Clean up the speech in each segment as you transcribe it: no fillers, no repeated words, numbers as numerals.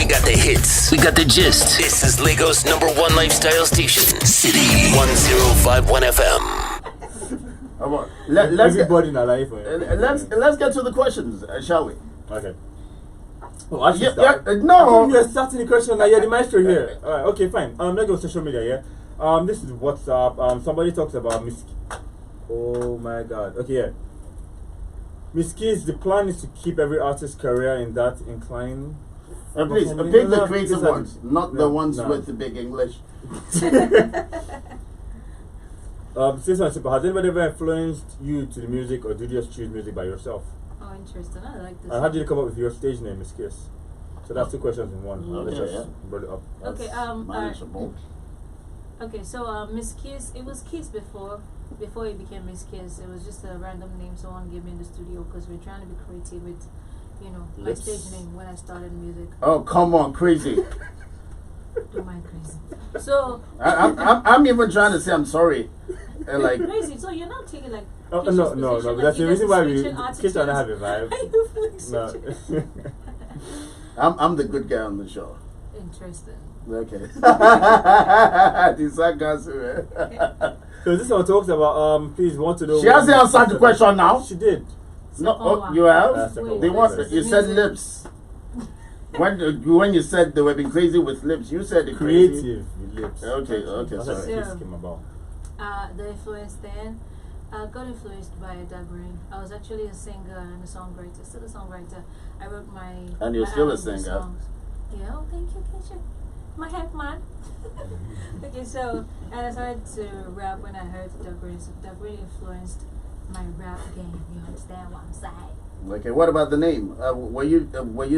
We got the hits. We got the gist. This is Lagos' #1 lifestyle station, City 1051 FM. Everybody in our life. Let's get to the questions, shall we? Okay. Oh, I should no. You're starting the question now. You're the maestro here. All right. Okay. Fine. Let's go social media. Yeah. This is WhatsApp. Somebody talks about Miss. Oh my God. Okay. Yeah. Miss Keys, the plan is to keep every artist's career in that incline. Please pick the creative ones, not the ones with the big English. Say something simple. Has anybody ever influenced you to the music, or did you just choose music by yourself? Oh, interesting. I like this. And how did you come up with your stage name, Miss Kiss? So that's two questions in one. Let's just bring it up. Okay. Manageable. Okay. So Miss Kiss, it was Kiss before it became Miss Kiss. It was just a random name someone gave me in the studio because we're trying to be creative with, my stage name when I started music. Oh, come on, crazy. Don't mind crazy. So I'm even trying to say I'm sorry. Crazy. So you're not taking like. No. Like That's the reason why we Kiss don't have a vibe. No. I'm the good guy on the show. Interesting. Okay. The sarcasm. So this one talks about please want to know. She hasn't answered the question now. She did. No, you have. You said lips. When you said they were being crazy with lips, you said the creative lips. Okay, That's sorry. what Kiss came about. The influence then. I got influenced by Dagreen. I was actually a singer and a songwriter. Still a songwriter. I wrote my. And you're still a singer. Songs. Yeah. Oh, thank you, Keisha. My head man. Okay, so and I started to rap when I heard Dagreen. So Dagreen influenced my rap game. You understand what I'm saying? Okay, what about the name? Were you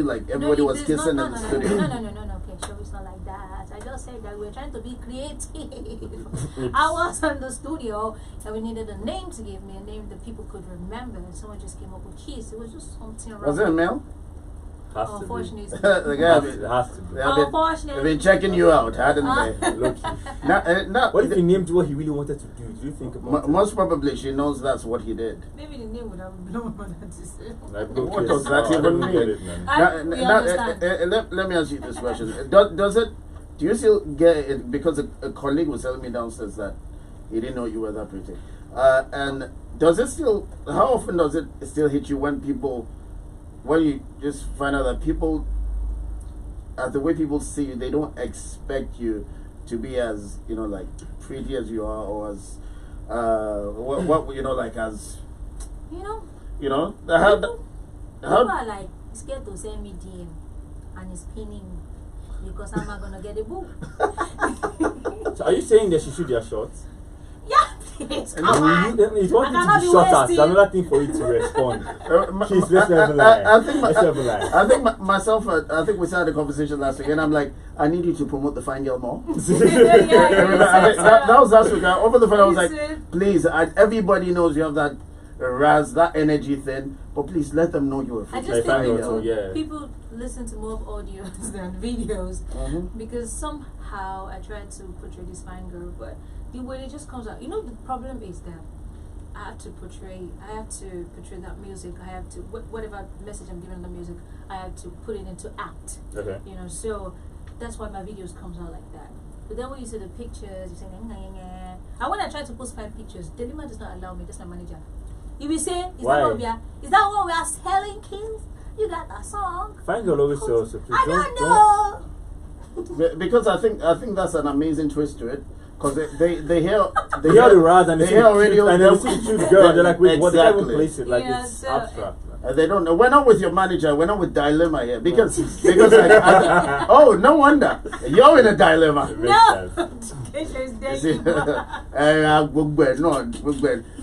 like everybody was kissing in the studio? No. Okay, sure, it's not like that. I just said that we're trying to be creative. I was in the studio and we needed a name to give me, a name that people could remember. And someone just came up with Kiss. It was just something around. Was it a male? Unfortunately. It has to be. Unfortunately. I've been checking you out, hadn't they? What if he named what he really wanted to do? Do you think about it? Most probably she knows that's what he did. Maybe the name would have blown what that is. What does that even mean? Let me ask you this question. Do you still get it? Because a colleague was telling me downstairs that he didn't know you were that pretty. And does it still, how often does it still hit you when you just find out that people, the way people see you, they don't expect you to be as, like pretty as you are, or as, as, people are like scared to send me DM and it's pinning because I'm not gonna get a book. So are you saying that she shoot their shots? Yeah, please. It wants you to be shot at. It's another thing for you to respond. Please, let's never lie. I think myself, I think we started a conversation last week, and I'm like, I need you to promote the Fine Girl more. That was last week. Over the phone, I was like, please, everybody knows you have that raz, that energy thing, but please let them know you're a I just think people listen to more of audios than videos because somehow I try to portray this fine girl, but the way it just comes out. The problem is that I have to portray that music. I have to, whatever message I'm giving the music, I have to put it into act. Okay. So that's why my videos comes out like that. But then when you see the pictures, you say, and when I try to post 5 pictures, Delima does not allow me. That's my manager. You will say, is that what we are selling, kids? You got that song. Fine Girl always sells, so please I don't know. Because I think that's an amazing twist to it. Because they hear the raz and they hear radio and then see the cute girl. They're like, wait, what? They can't even place it like it's abstract. They don't know. We're not with your manager. We're not with dilemma here because oh, no wonder you're in a dilemma. No.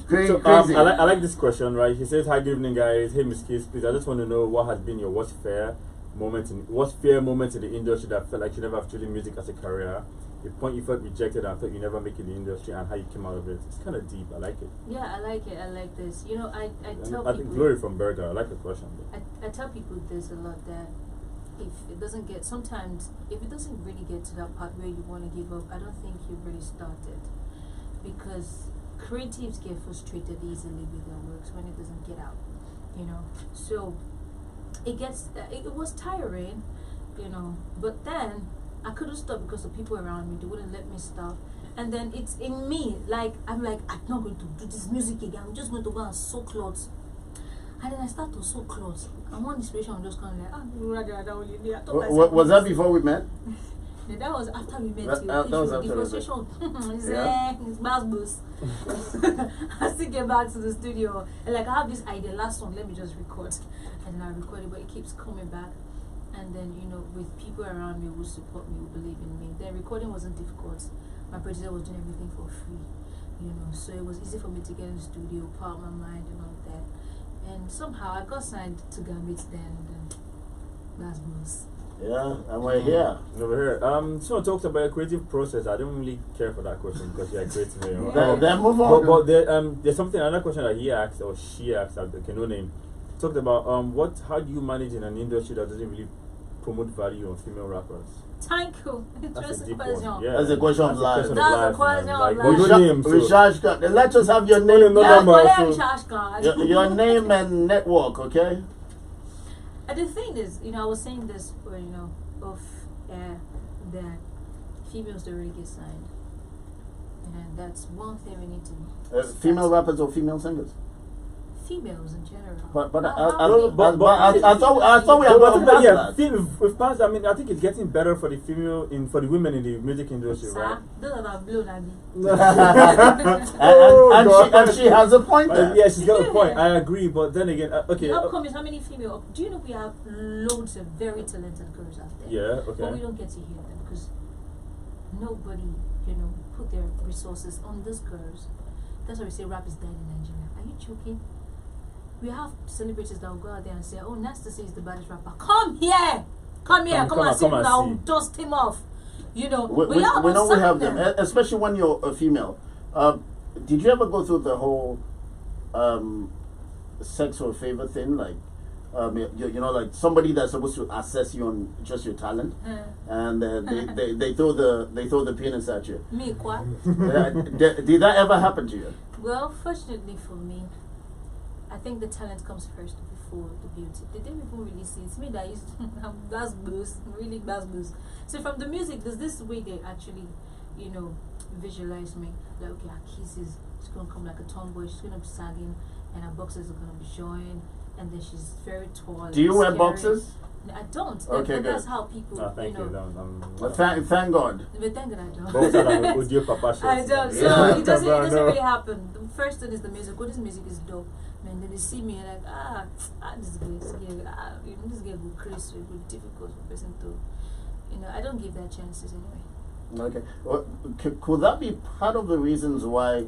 Crazy. I like this question, right? He says, "Hi, good evening, guys. Hey, Miss Kiss, please. I just want to know what has been your worst fear moment in the industry that felt like you never have chosen music as a career. The point you felt rejected and thought you never make it in the industry, and how you came out of it. It's kind of deep. I like it. Yeah, I like it. I like this. I tell people. Glory from Berger. I like the question. I tell people this a lot, that if it doesn't really get to that part where you want to give up, I don't think you've really started, because creatives get frustrated easily with their works when it doesn't get out. So it was tiring. you know. But then I couldn't stop because of people around me. They wouldn't let me stop. And then it's in me, like I'm not going to do this music again. I'm just going to go and sew clothes. And then I start to sew clothes. And one inspiration was just kind of like, Was that before we met? Yeah, that was after we met. That was after the we met. frustration. It's boost. I still get back to the studio and like I have this idea. Last song, let me just record. And then I record it, but it keeps coming back. And then with people around me who support me, who believe in me. Then recording wasn't difficult. My producer was doing everything for free, so it was easy for me to get in the studio, pour out my mind and all that. And somehow I got signed to Gambit then, and that's boost. Yeah, and we're here. Over here. Someone talked about a creative process. I don't really care for that question because you're creative. Then move on. But there's another question that he asked or she asked. Okay, no name. Talked about how do you manage in an industry that doesn't really promote value on female rappers? Thank you. Interesting question. Yeah. That's a question of life. That's a question of life. Let us have your name. Your name and network, okay? And the thing is, I was saying this, off air, that females don't really get signed. And that's one thing we need to... female rappers or female singers? Females in general. But I thought we had gotten past that. We've passed. I mean, I think it's getting better for the women in the music industry, right? and she has a point there. Yeah, she's got a point. I agree, but then again, okay. The upcoming, how many female? Do you know we have loads of very talented girls out there? Yeah, okay. But we don't get to hear them because nobody, put their resources on these girls. That's why we say rap is dead in Nigeria. Are you joking? We have celebrities that will go out there and say, "Oh, Nasty is the baddest rapper. Come here, come and see him. I'll dust him off." We know we have them, especially when you're a female. Did you ever go through the whole sex or favor thing, like? Like somebody that's supposed to assess you on just your talent, and they throw the penis at you. Me, what? Did that ever happen to you? Well, fortunately for me, I think the talent comes first before the beauty. The day before release it's me that used to blast boost, really blast boost. So from the music, there's this way they actually, visualize me. Like, okay, her kisses, she's gonna come like a tomboy, she's gonna be sagging, and her boxes are gonna be showing, and then she's very tall. Do you wear boxes? No, I don't. Okay, but that's how people, thank you. Thank God. But thank God I don't. I don't. So it doesn't really happen. The first thing is the music. This music is dope. And then they see me and like, this girl, this girl will crazy, it will be difficult for a person to, I don't give that chances anyway. Okay. Well, could that be part of the reasons why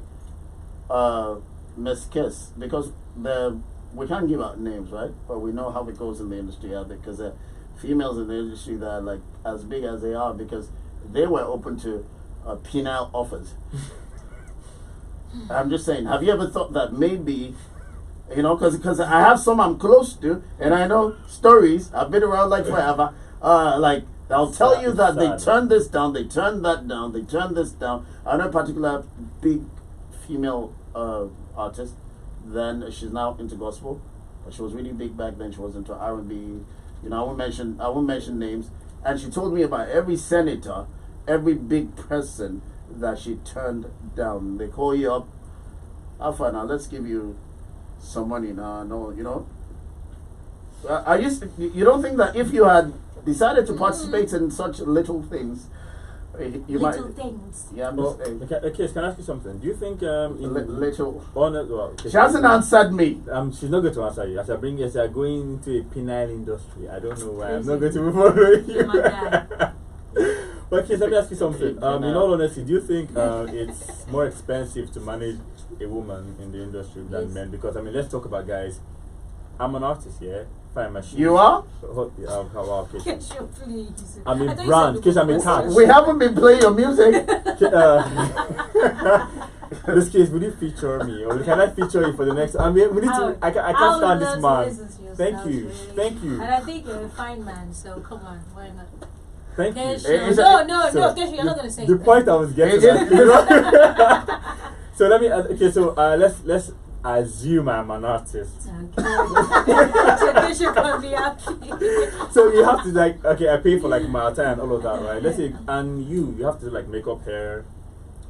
Miss Kiss, because we can't give out names, right? But we know how it goes in the industry out there, because females in the industry that are like as big as they are, because they were open to penile offers. I'm just saying, have you ever thought that maybe, because I have some I'm close to, and I know stories, I've been around like forever, like I'll tell you that they turned this down, they turned that down, they turned this down. I know a particular big female artist, then she's now into gospel. She was really big back then, she was into R&B, I won't mention names, and she told me about every senator, every big person that she turned down. They call you up, Alpha, now let's give you some money now. No, you don't think that if you had decided to participate in such little things, you might. Things. Yeah, I'm just saying. Okay, can I ask you something? Do you think little? She hasn't answered me. She's not going to answer you. As I bring you, as I go into a penile industry, I don't know why I'm not going to move on with you. But okay, let me ask you something. In all honesty, do you think it's more expensive to manage a woman in the industry than men? Because let's talk about guys. I'm an artist, yeah. Find my shoes. You are? Kesho, please. I'm a brand. Kesho, I'm a catch. We haven't been playing your music. In this case, would you feature me, or can I feature you for the next? We need to. I can't stand this man. Thank you. And I think you're a fine man, so come on, why not? Thank you. No, Kesho, you're not gonna say the point I was getting. At, so let me. Okay, so let's. assume I'm an artist. Okay. So they should come be happy. So you have to like, okay, I pay for like my attire and all of that, right? Let's say, and you have to like make up hair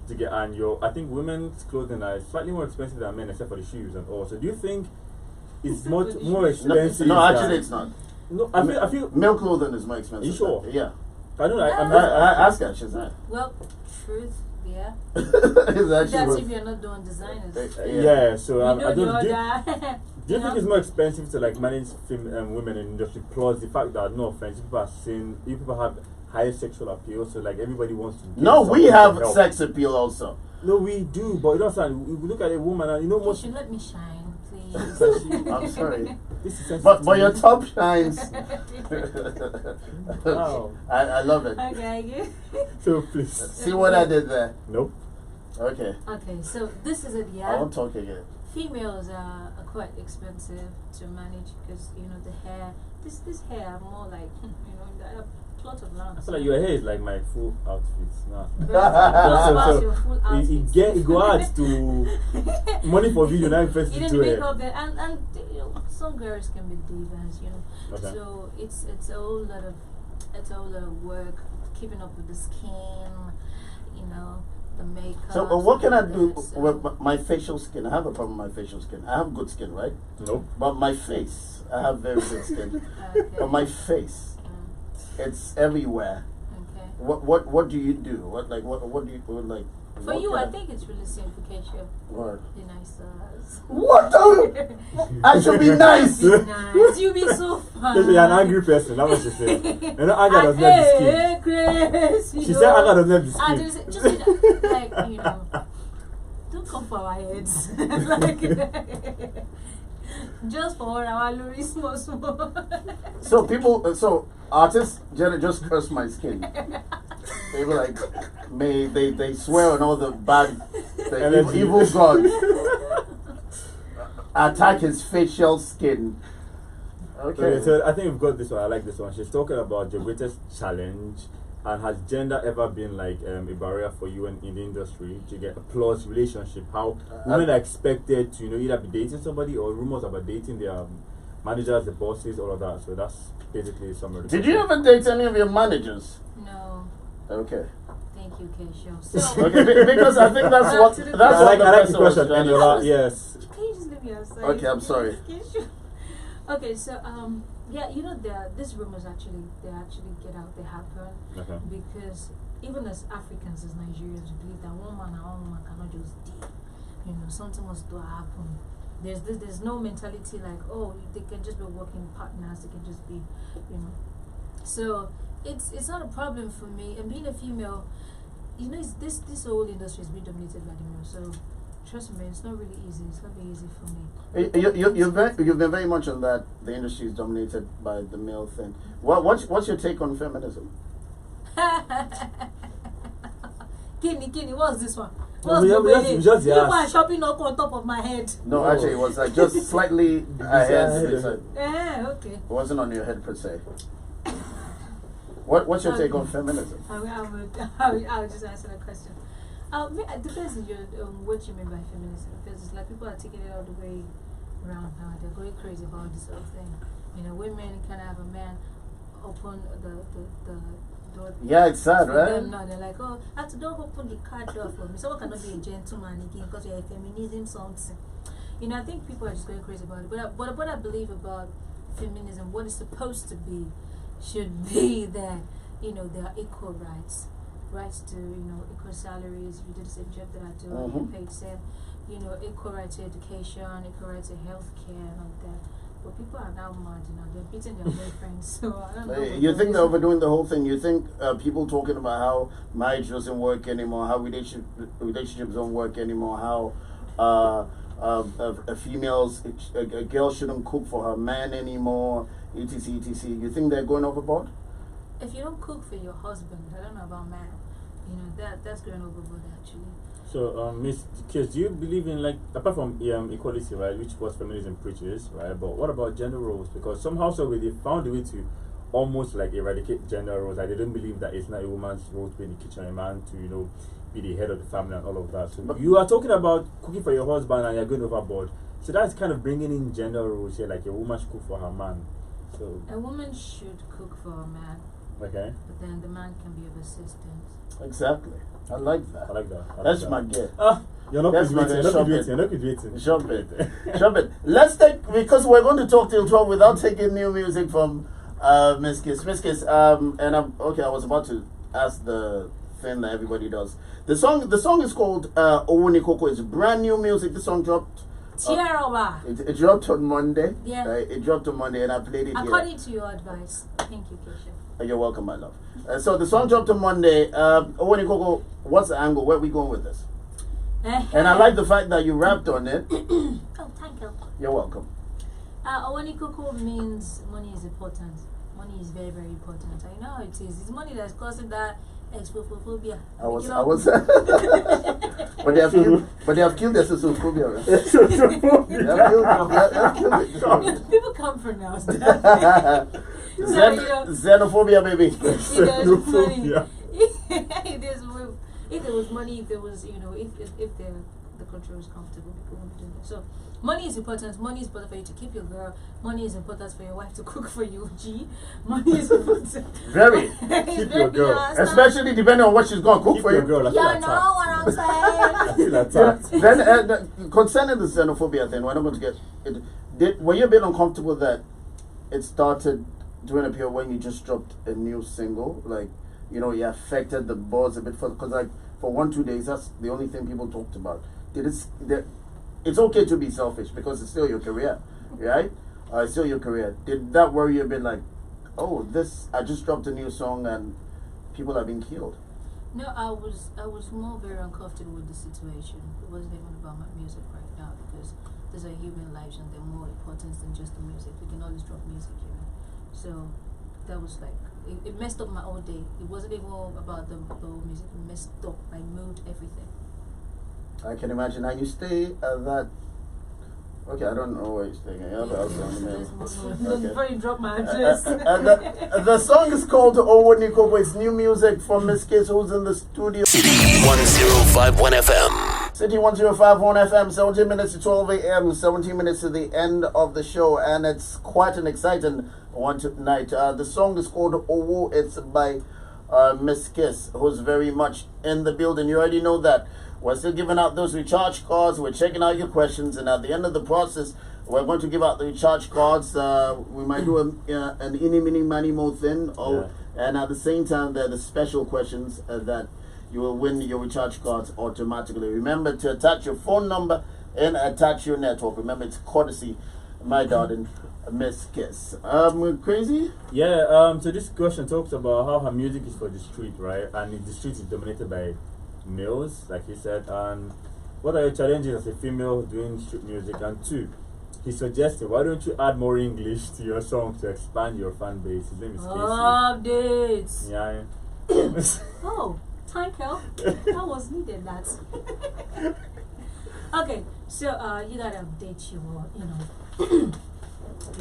to get, and I think women's clothing are slightly more expensive than men, except for the shoes and all. So do you think it's much more expensive? No, actually, it's not. No, I feel male clothing is more expensive. You sure? Yeah. I know. I asked her. She's not. Well, truth, yeah. It's That's actually if you're not doing designers. Yeah. So I You don't. know Do you think it's more expensive to like manage women in the industry? Plus the fact that, no offense, people have higher sexual appeal, so like everybody wants to. No, we have sex appeal also. No, we do, but you know what I'm saying? We look at a woman and you know You most. should let me shine, please. I'm sorry. This is But your top shines. Wow. I love it. Okay. So please. See what I did there? Nope. Okay. Okay, so this is it, I yeah. won't talk again. Females are quite expensive to manage because the hair. This hair are more like a plot of land. I feel like your hair is like my full outfit now. That's your full outfit. It go out to money for video now first You to didn't hair. make up there, and some girls can be divas, Okay. So it's a whole lot of work keeping up with the skin, the makeup. So what can I do so with my facial skin? I have a problem with my facial skin. I have good skin, right? Nope. But my face, I have very good skin. Okay. But my face, it's everywhere. Okay. What do you do? What do you like? For you, I think it's really simple, Kesha. What? Be nice to us. What? I should be nice. Be nice. You be so fun. You're an angry person. That's what she said. You know, anger doesn't have the skin. Chris, She said anger doesn't have the I skin. just say that, like, don't come for our heads. Like, just for our lorry, small. So artists just curse my skin. They were like, they swear on all the bad, evil gods. Attack his facial skin. Okay. So I think we've got this one. I like this one. She's talking about your greatest challenge, and has gender ever been like a barrier for you in the industry to get a close relationship? How women are expected to either be dating somebody or rumors about dating their managers, the bosses, all of that. So that's basically some of the. Did you ever date any of your managers? No. Okay. Thank you, Kesha. So, Okay, because I think that's what I I like the person was question. trying to Anyola, say. yes. can you just leave me outside? Okay, I'm sorry. Okay, so yeah, these rumors actually get out, they happen Okay. because even as Africans, as Nigerians, we believe that one man and one woman cannot just date. Something must do happen. There's no mentality like, oh, they can just be working partners, they can just be, So it's not a problem for me. And being a female, this whole industry is being dominated by the male. So trust me, it's not really easy. It's not very easy for me. You've been very much on that. The industry is dominated by the male thing. What's your take on feminism? Kini, what's this one? No, What's we just you asked. are shopping knock on top of my head. No, actually, it was like just slightly ahead. It Okay. wasn't on your head per se. What's your take on feminism? I'll just answer the question. It depends on what you mean by feminism. Because it's like people are taking it all the way around now. They're going crazy about this sort of thing. Women can have a man open the door. Yeah, it's sad, for right? them now. They're like, oh, I have to don't open the car door for me. Someone cannot be a gentleman again because you're a feminism something. I think people are just going crazy about it. But what I believe about feminism, what it's supposed to be, should be that there are equal rights to equal salaries. If you do the same job that I do, I get paid same. Equal right to education, equal right to healthcare, and all that. But people are now mad, they're beating their boyfriends. So I don't know. You think they're overdoing the whole thing? You think people talking about how marriage doesn't work anymore, how relationships don't work anymore, how a girl shouldn't cook for her man anymore, etc., etc. You think they're going overboard? If you don't cook for your husband, I don't know about man. That's going overboard actually. So, Miss Kiss, do you believe in apart from equality, right, which what feminism preaches, right? But what about gender roles? Because somehow, they found a way to almost eradicate gender roles. They don't believe that it's not a woman's role to be in the kitchen, a man to be the head of the family and all of that. So you are talking about cooking for your husband and you're going overboard. So that's kind of bringing in gender roles here, like a woman should cook for her man. So A woman should cook for a man, okay, but then the man can be of assistance. Exactly. I like that. I like that. That's my gift. You're not That's graduating. my You're shop not graduating. Shop it. Shop it. Let's take, because we're going to talk till 12 without taking new music from Miss Kiss. Miss Kiss, and I was about to ask the thing that everybody does. The song is called Owuni Koko. It's brand new music. The song dropped. It dropped on Monday. Yeah. It dropped on Monday, and I played it According to your advice. Thank you, Keisha. You're welcome, my love. So the song dropped on Monday. Owuni Koko, what's the angle? Where are we going with this? And I like the fact that you rapped on it. Oh, thank you. You're welcome. Owuni Koko means money is important. Money is very, very important. I know it is. It's money that's causing that expophobia. I was but they have killed the sosophobia. People can't pronounce that. Xenophobia, baby. Xenophobia. If there was money, if there was, if the country was comfortable, people wouldn't do that. So money is important. Money is important for you to keep your girl. Money is important for your wife to cook for you. Money is important. Very. Keep your girl. Especially depending on what she's going to cook Keep for your you. girl. You know what I'm saying? I feel attacked. Then concerning the xenophobia thing, we're not going to get it. Were you a bit uncomfortable that it started during a period when you just dropped a new single? Like, it affected the buzz a bit because like for 1-2 days, that's the only thing people talked about. It's okay to be selfish because it's still your career, right? It's still your career. Did that worry you a bit like, I just dropped a new song and people have been killed? No, I was more very uncomfortable with the situation. It wasn't even about my music right now because these are human lives and they're more important than just the music. We can always drop music, So that was like, it messed up my whole day. It wasn't even about the whole music. It messed up my mood, everything. I can imagine. And you stay at that. Okay, I don't know where you're staying. Before you drop my address. The song is called Owuni Koko. It's new music from Miss Kiss, who's in the studio. City 1051 FM. City 1051 FM, 17 minutes to 12 a.m., 17 minutes to the end of the show, and it's quite an exciting one tonight. The song is called Owo. It's by Miss Kiss, who's very much in the building. You already know that. We're still giving out those recharge cards. We're checking out your questions, and at the end of the process, we're going to give out the recharge cards. We might do an any, mini, money, mo thing, and at the same time, there are the special questions that you will win your recharge cards automatically. Remember to attach your phone number and attach your network. Remember, it's courtesy, my darling, Miss Kiss. Crazy? Yeah, so this question talks about how her music is for the street, right? And the street is dominated by males, like he said. And what are your challenges as a female doing street music? And 2, he suggested, why don't you add more English to your song to expand your fan base? His name is Casey. Updates. Yeah. Oh, thank you. That was needed, that. Okay, so you gotta update your, your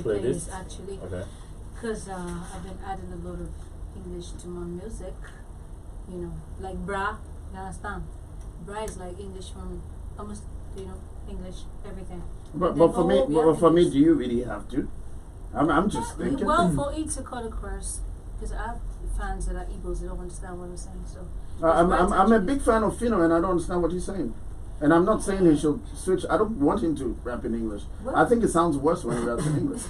playlist actually. Okay. Because I've been adding a lot of English to my music. Like bra, you understand? Bra is like English from almost, English, everything. But for me, do you really have to? I'm just thinking. Well, for it to cut across, because I have fans that are Igbos, they don't understand what I'm saying. So I'm a big fan of Fino, and I don't understand what he's saying. And I'm not saying he should switch. I don't want him to rap in English. Well, I think it sounds worse when he raps in English.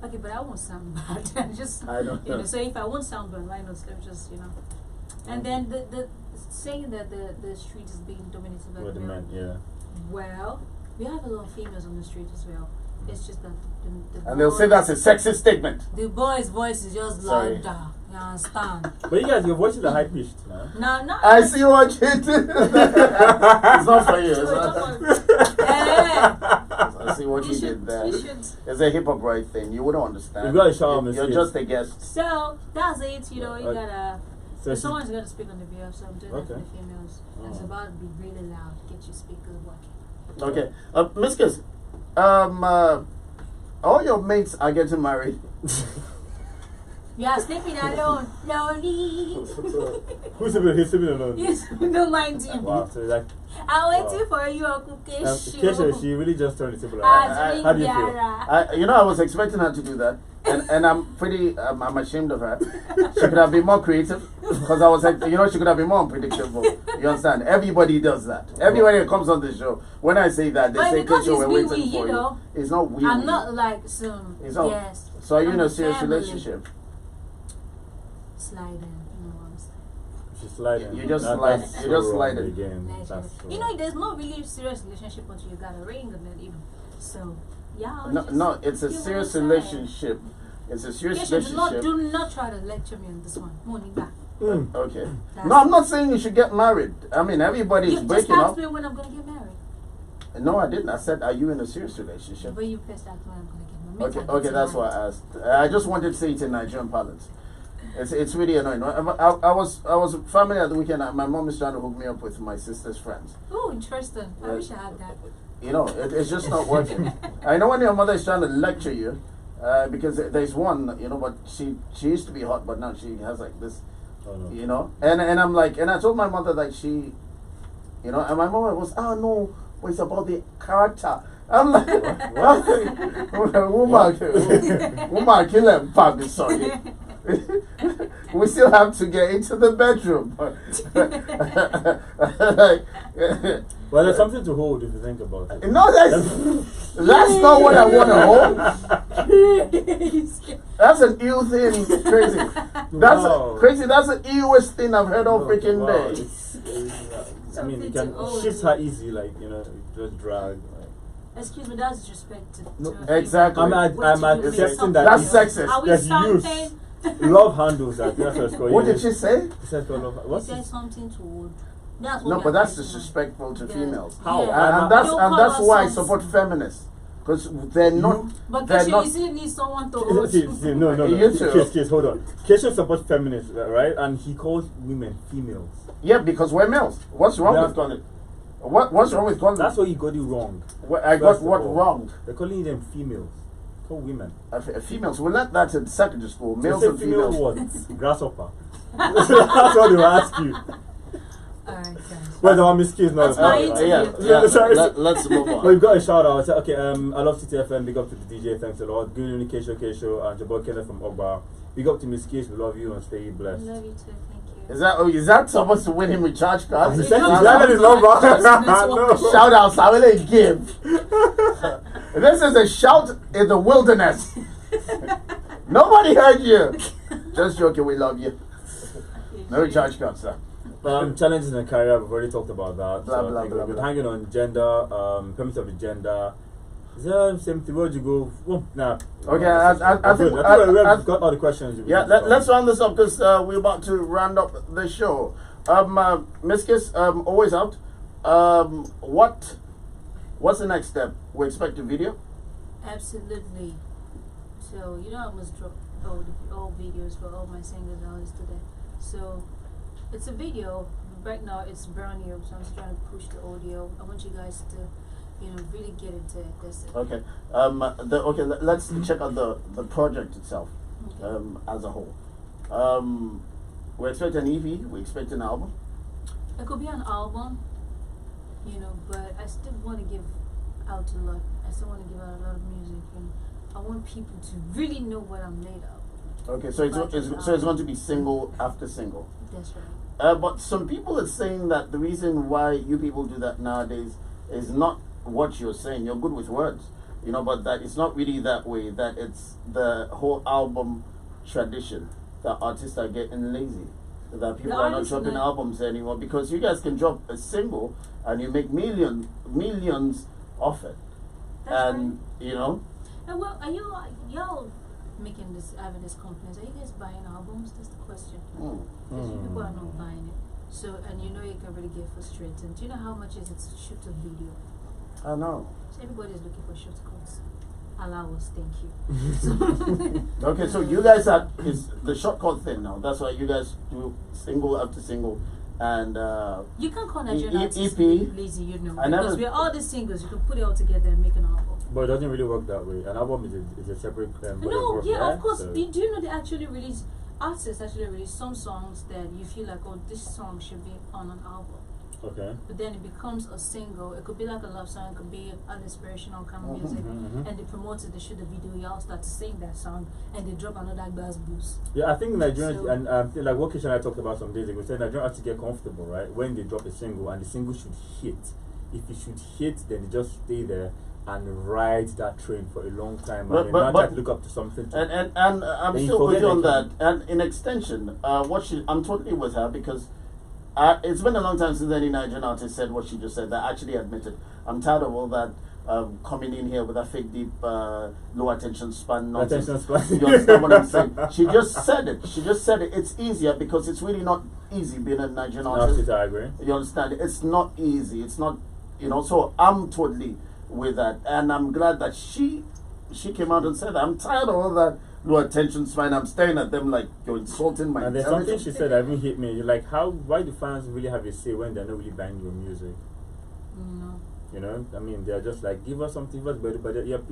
Okay, but I won't sound bad. I don't know. So if I won't sound bad, why not? Just And then the saying that the street is being dominated by the men. Yeah. Well, we have a lot of females on the street as well. It's just that and they'll say that's a sexist statement. The boy's voice is just louder. You understand? But you guys, your voices are high pitched, no? No. I see what you did. It's not for you. I see what you did there. It's a hip hop right thing. You wouldn't understand. You gotta show them. You're just a guest. So that's it. You gotta. So someone's gonna speak on the video, so I'm doing that for the females. And it's about to be really loud. Get your speakers working. Okay, Miss Kiss, all your mates are getting married. We are sleeping alone, lonely. Who's sleeping? He's sleeping alone. Yes, don't mind him. Wow, so like, I'm waiting for you, Uncle Kesho. Kesho, she really just turned the table Ah, around. How do you feel? Diara. You know, I was expecting her to do that, and I'm pretty. I'm ashamed of her. She could have been more creative, because I was like, you know, she could have been more unpredictable. You understand? Everybody does that. Everybody that comes on the show, when I say that, they But say, because "Kesho, we're it's waiting wee-wee, for you you." know. It's not weird. I'm not like some. It's not. Yes. So are you in I'm a serious family. relationship? Sliding, you know what I'm saying? She's sliding. You just That- slide- that's you just so slide wrong it. again. Naturally. That's so You know, wrong. there's no really serious relationship until you got a ring and then even. So, yeah. I'll No, just no, it's a give serious it a try. relationship. It's a serious Kesho, relationship. do not try to lecture me on this one. Monica. Okay. That's No, I'm not saying you should get married. I mean, everybody is You just breaking asked up. me when I'm going to get married. No, I didn't. I said, are you in a serious relationship? But you first asked when I'm going to get married. Okay, okay, that's why I asked. I just wanted to say it in Nigerian parlance. It's really annoying. I was family at the weekend. My mom is trying to hook me up with my sister's friends. Oh, interesting. I wish I had that. You know, it's just not working. I know when your mother is trying to lecture you, because there's one, you know, but she used to be hot, but now she has like this, you know. And I'm like, and I told my mother that she, you know, and my mother was, oh no, but it's about the character. I'm like, woman, kill him, Pabby, sorry. We still have to get into the bedroom. Well, there's something to hold if you think about it. No, that's not what I want to hold. That's an ill thing, crazy. Wow. Crazy. That's the illest thing I've heard all freaking Wow, day. I mean, you Something can to hold. shift her easy, like, you know, just drag. Like. Excuse me, that's disrespect to No, a female. exactly. I'm What do you accepting mean? that. That's sexist. Are we That's use. something? Love handles that. That's what it's called. What did she say? She said called love. What's There's it? something to hold. That's what No, we but are that's talking about. disrespectful to Yeah. females. How? Yeah. And that's Don't and call that's us why I sons. support feminists, because they're not. But they're Kesho, not. you still need someone to hold. See, no. You too. Kiss, hold on. Kesha supports feminists, right? And he calls women females. Yeah, because we're males. What's wrong Yeah. with calling? What's wrong with calling? That's why you got it wrong. I got First of what all, wrong? They're calling them females. Call women. Females. We learned that in secondary school. Males They say and female females. what? Grasshopper. That's what they will ask you. Alright, guys. Well, our Miss Kids now. That's my interview. Let's move on. We've got a shout out. Okay, I love TTFM. Big up to the DJ. Thanks a lot. Good evening, Kesho, and Jabal Kenneth from Ogba. Big up to Miss Kids. We love you and stay blessed. Love you too, thank you. Is that supposed to win him recharge cards? He It's said not he's landed his number. No. Shout outs, I will give. This is a shout in the wilderness. Nobody heard you. Just joking, we love you. No recharge cards, sir. Challenges in the career, we've already talked about that. Blah, so blah, I think blah, we've been blah. hanging on gender, permits of the gender. Is there same thing? Where'd you go? Oh, nah. Okay, I think we've got all the questions. yeah, let's round this up because we're about to round up the show. Miss Kiss, always out. What's the next step? We expect a video. Absolutely. So, you know, I must drop all videos for all my singles and all this today. So, it's a video. Right now, it's brand new, so I'm just trying to push the audio. I want you guys to, you know, really get into it. That's it. Okay. Let's check out the project itself, as a whole. We expect an EP. We expect an album. It could be an album, you know, but I still want to give out a lot. I still want to give out a lot of music, and I want people to really know what I'm made of. Okay, so it's going to be single after single. That's right. But some people are saying that the reason why you people do that nowadays is not what you're saying. You're good with words, you know, but that it's not really that way. That it's the whole album tradition that artists are getting lazy. That people are not dropping albums anymore because you guys can drop a single and you make millions off it. That's And you know, And well, are y'all having this complaints? Are you guys buying albums? That's the question. Because you people are not buying it. So, and you know you can really get frustrated. Do you know how much is it to shoot a video? I know. So everybody's looking for shortcuts. Allow us, thank you. Okay, so you guys is the shortcut thing now. That's why you guys do single after single, and you can call Nigerian artists EP. lazy, you know, I never- because we're all the singles. You can put it all together and make an album. But it doesn't really work that way. An album is a separate body No, of work, yeah, of course. So Do you know they actually release, artists actually release some songs that you feel like, oh, this song should be on an album. okay. But then it becomes a single. It could be like a love song, it could be an inspirational kind of music. And they promote it, they shoot the video, y'all start to sing that song, and they drop another bass boost. Yeah, I think Nigerians, So- and like what Kishan and I talked about some days ago, said Nigerians have to get comfortable, right? When they drop a single, and the single should hit. If it should hit, then they just stay there and ride that train for a long time, and not try to look up to something. And I'm Then you still with forget you on that that. And in extension, I'm totally with her because it's been a long time since any Nigerian artist said what she just said. That actually admitted. I'm tired of all that coming in here with that fake deep low attention span nonsense. Attention span. You understand what I'm saying? She just said it. She just said it. It's easier because it's really not easy being a Nigerian artist. I agree. You understand? It's not easy. It's not, so I'm totally with that. And I'm glad that she came out and said that. I'm tired of all that low attention span. I'm staring at them like you're insulting my And there's something intelligence. she said that even hit me. You're like, why do fans really have a say when they're not really buying your music? No. You know, I mean, they're just like, give us something, but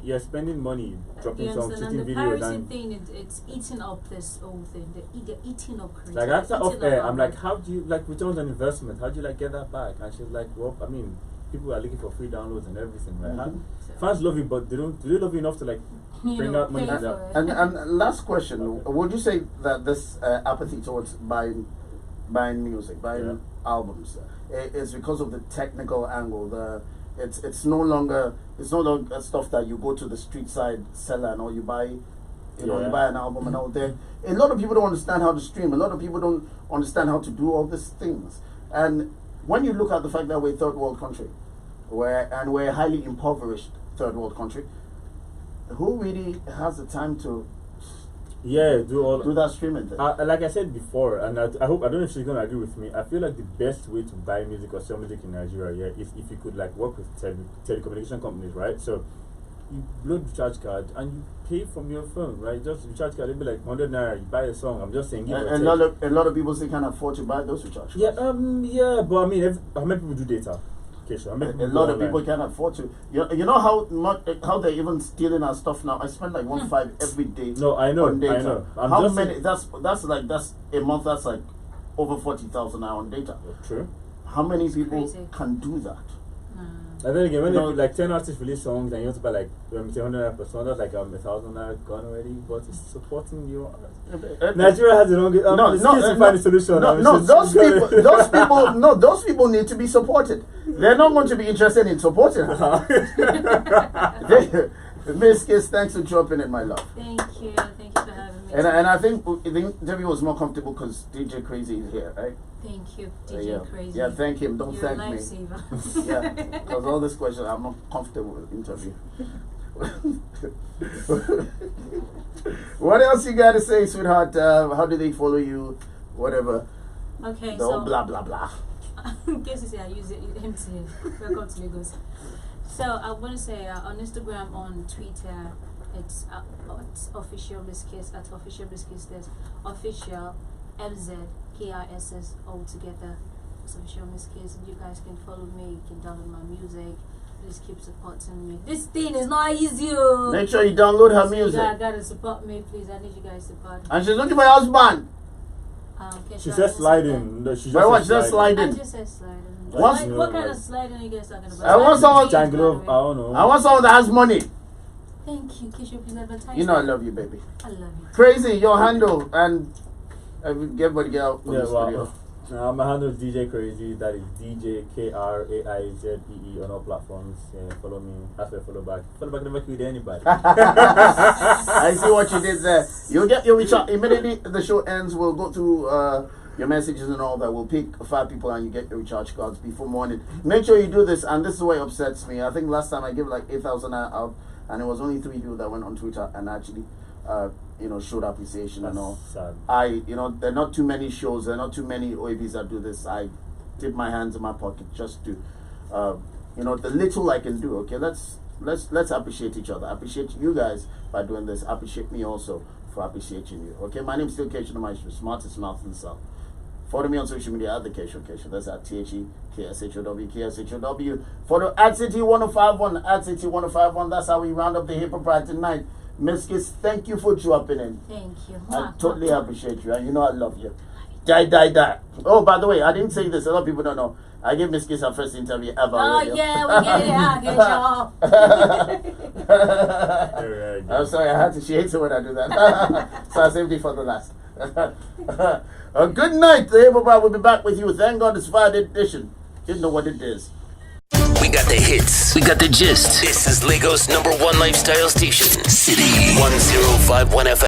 you're spending money, dropping You songs, understand? shooting And the videos, piracy and thing, it's eating up this whole thing. They're eating up crazy. like after They're off eating air, up I'm our- like, how do you like returns on investment? How do you like get that back? And she's like, well, I mean, people are looking for free downloads and everything, right? Mhm. Fans love you, but do they love you enough to like You bring know, out money pay for that? for it. And last question: would you say that this apathy towards buying music, buying albums, is because of the technical angle? It's no longer stuff that you go to the street side seller and or you buy. You know, you buy an album and all that. A lot of people don't understand how to stream. A lot of people don't understand how to do all these things. And when you look at the fact that we're a third world country, we're a highly impoverished third world country, who really has the time to do that streaming thing? Like I said before, and I hope, I don't know if she's gonna agree with me. I feel like the best way to buy music or sell music in Nigeria, is if you could like work with telecommunication companies, right? So you load recharge card and you pay from your phone, right? Just recharge card, it'll be like 100 naira. You buy a song. I'm just saying, give or A take. lot of people still can't afford to buy those recharge cards. Yeah, but I mean, how many people do data? Okay, so A lot of people can't afford to. You know how they're even stealing our stuff now. I spend like 1.5 every day. No, I know, on data. I know. I'm how just many? saying- That's a month. That's like over 40,000 now on data. True. How many people crazy. can do that? And then again, when You know, like 10 artists release songs and you want to buy like 100 naira per song, that's like 1,000 naira gone already. But it's supporting your Nigeria has the wrong. To find a solution. Those people need to be supported. They're not going to be interested in supporting her. Miss Kiss, thanks for dropping in, my love. Thank you for having me. And I think the interview was more comfortable because DJ Crazy is here, right? Thank you, DJ Crazy. Yeah, thank him. Don't You're thank a me. lifesaver. Yeah, because all these questions, I'm not comfortable with interview. What else you got to say, sweetheart? How do they follow you? Whatever. Okay, The whole so blah blah blah. in case you say I use it, MTN. Welcome to Lagos. So I want to say on Instagram, on Twitter, it's official Miss Kiss at official Miss Kiss. There's official MZKISS all together. It's official Miss Kiss. You guys can follow me. You can download my music. Please keep supporting me. This thing is not easy. Make sure you download her You music. gotta support me, please. I need you guys to support me. And she's looking for a husband. She said sliding. No, she just Why was said just sliding? I just said sliding. What? What kind of sliding are you guys talking about? I want someone- Jangle, I don't know. I want someone that has money. Thank you, Kisho. Please advertise. You know I me. love you, baby. I love you. Crazy, your handle and everybody get out from Yeah, the studio. wow. My handle is DJ Crazy. That is DJ KRAIZEE on all platforms. Yeah, follow me. Ask for a follow back. Follow back never with anybody. I see what you did there. You'll get your reach out immediately. The show ends. We'll go through your messages and all that. We'll pick 5 people and you get your recharge cards before morning. Make sure you do this. And this is what upsets me. I think last time I gave like 8,000 out, and it was only 3 people that went on Twitter and actually, showed appreciation and all. Sad. There are not too many shows. There are not too many OAVs that do this. I dip my hands in my pocket just to, the little I can do. Okay, let's appreciate each other. Appreciate you guys by doing this. Appreciate me also for appreciating you. Okay, my name is still Keisha the Maestro, smartest mouth in the South. Follow me on social media at the K Show. That's at THEKSHOW. Follow at City1051 at City1051. That's how we round up the Hip Hop Ride tonight. Miss Kiss, thank you for dropping in. Thank you. I totally appreciate you, and you know I love you. Die. Oh, by the way, I didn't say this. A lot of people don't know. I gave Miss Kiss her first interview ever. Oh, yeah, we get it out here, y'all. I'm sorry, I had to. She hates it when I do that. So I saved it for the last. Good night. The Hip Hop Ride will be back with you. Thank God it's Friday edition. Didn't know what it is. We got the hits. We got the gist. This is Lagos #1 lifestyle station. City 1051 FM.